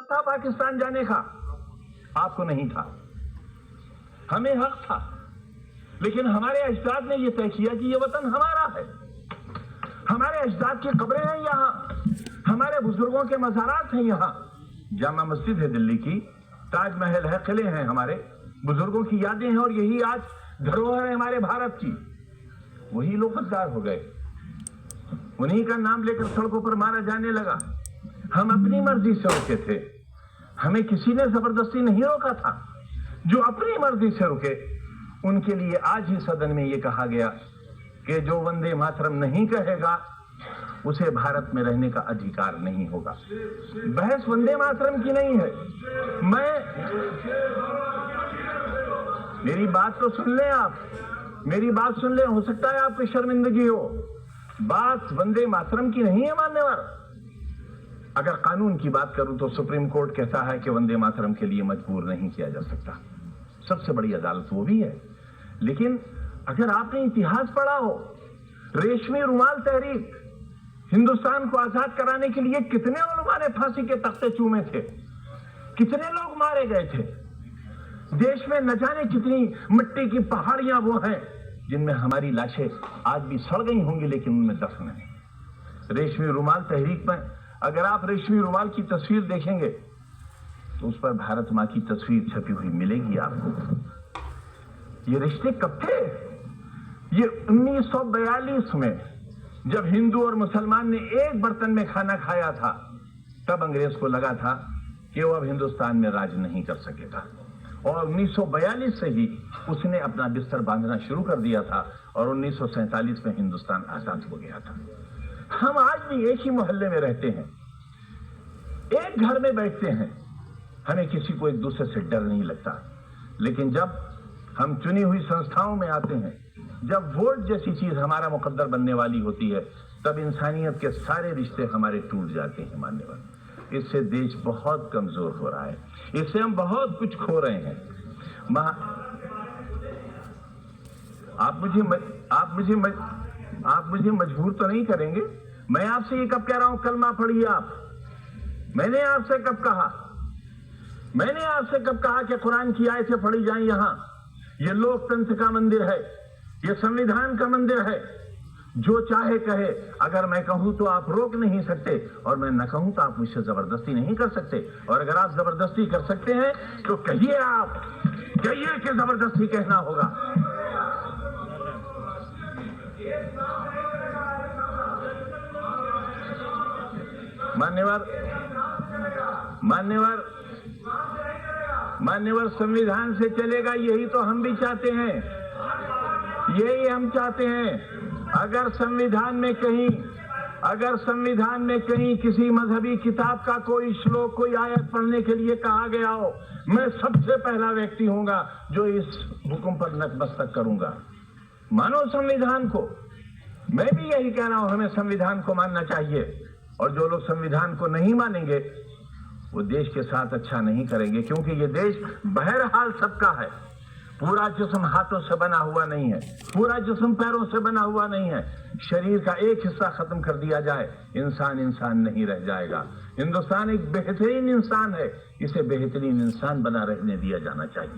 था पाकिस्तान जाने का, आपको नहीं था। हमें हक था, लेकिन हमारे अजदाद ने यह तय किया कि यह वतन हमारा है। हमारे अजदाद की कब्रें हैं यहाँ, हमारे बुजुर्गों के मज़ारात हैं यहाँ। जामा मस्जिद है दिल्ली की, ताजमहल है, किले हैं, हमारे बुजुर्गों की यादें हैं, और यही आज धरोहर है हमारे भारत की। वही लोग गद्दार हो गए, उन्हीं का नाम लेकर सड़कों पर मारा जाने लगा। हम अपनी मर्जी से रुके थे, हमें किसी ने जबरदस्ती नहीं रोका था। जो अपनी मर्जी से रुके उनके लिए आज ही सदन में यह कहा गया कि जो वंदे मातरम नहीं कहेगा उसे भारत में रहने का अधिकार नहीं होगा। बहस वंदे मातरम की नहीं है। मेरी बात तो सुन लें आप, मेरी बात सुन लें, हो सकता है आपकी शर्मिंदगी हो। बात वंदे मातरम की नहीं है मान्यवर। अगर कानून की बात करूं तो सुप्रीम कोर्ट कहता है कि वंदे मातरम के लिए मजबूर नहीं किया जा सकता, सबसे बड़ी अदालत वो भी है। लेकिन अगर आपने इतिहास पढ़ा हो, रेशमी रुमाल तहरीक, हिंदुस्तान को आजाद कराने के लिए कितने उलमा ने फांसी के तख्ते चूमे थे, कितने लोग मारे गए थे। देश में न जाने कितनी मिट्टी की पहाड़ियां वो हैं जिनमें हमारी लाशें आज भी सड़ गई होंगी, लेकिन उनमें दफन है। रेशमी रुमाल तहरीक में अगर आप रेशमी रुमाल की तस्वीर देखेंगे तो उस पर भारत मां की तस्वीर छपी हुई मिलेगी आपको। ये रिश्ते कब थे? ये 1942 में जब हिंदू और मुसलमान ने एक बर्तन में खाना खाया था, तब अंग्रेज को लगा था कि वो अब हिंदुस्तान में राज नहीं कर सकेगा, और 1942 से ही उसने अपना बिस्तर बांधना शुरू कर दिया था, और 1947 में हिंदुस्तान आजाद हो गया था। हम आज भी एक ही मोहल्ले में रहते हैं, एक घर में बैठते हैं, हमें किसी को एक दूसरे से डर नहीं लगता। लेकिन जब हम चुनी हुई संस्थाओं में आते हैं, जब वोट जैसी चीज हमारा मुकद्दर बनने वाली होती है, तब इंसानियत के सारे रिश्ते हमारे टूट जाते हैं मान्यवर। इससे देश बहुत कमजोर हो रहा है, इससे हम बहुत कुछ खो रहे हैं। आप मुझे मजबूर तो नहीं करेंगे? मैं आपसे ये कब कह रहा हूं कलमा पढ़िए आप? मैंने आपसे कब कहा? मैंने आपसे कब कहा कि कुरान की आयतें पढ़ी जाएं? यहां ये लोकतंत्र का मंदिर है, ये संविधान का मंदिर है। जो चाहे कहे, अगर मैं कहूं तो आप रोक नहीं सकते, और मैं न कहूं तो आप मुझसे जबरदस्ती नहीं कर सकते। और अगर आप जबरदस्ती कर सकते हैं तो कहिए, आप कहिए कि जबरदस्ती कहना होगा। मान्यवर संविधान से चलेगा, यही तो हम भी चाहते हैं, यही हम चाहते हैं। अगर संविधान में कहीं किसी मजहबी किताब का कोई श्लोक, कोई आयत पढ़ने के लिए कहा गया हो, मैं सबसे पहला व्यक्ति होऊंगा जो इस हुक्म पर नतमस्तक करूंगा। मानो संविधान को। मैं भी यही कह रहा हूं, हमें संविधान को मानना चाहिए। और जो लोग संविधान को नहीं मानेंगे वो देश के साथ अच्छा नहीं करेंगे, क्योंकि ये देश बहरहाल सबका है। पूरा जिस्म हाथों से बना हुआ नहीं है, पूरा जिस्म पैरों से बना हुआ नहीं है। शरीर का एक हिस्सा खत्म कर दिया जाए, इंसान नहीं रह जाएगा। हिंदुस्तान एक बेहतरीन इंसान है, इसे बेहतरीन इंसान बना रहने दिया जाना चाहिए।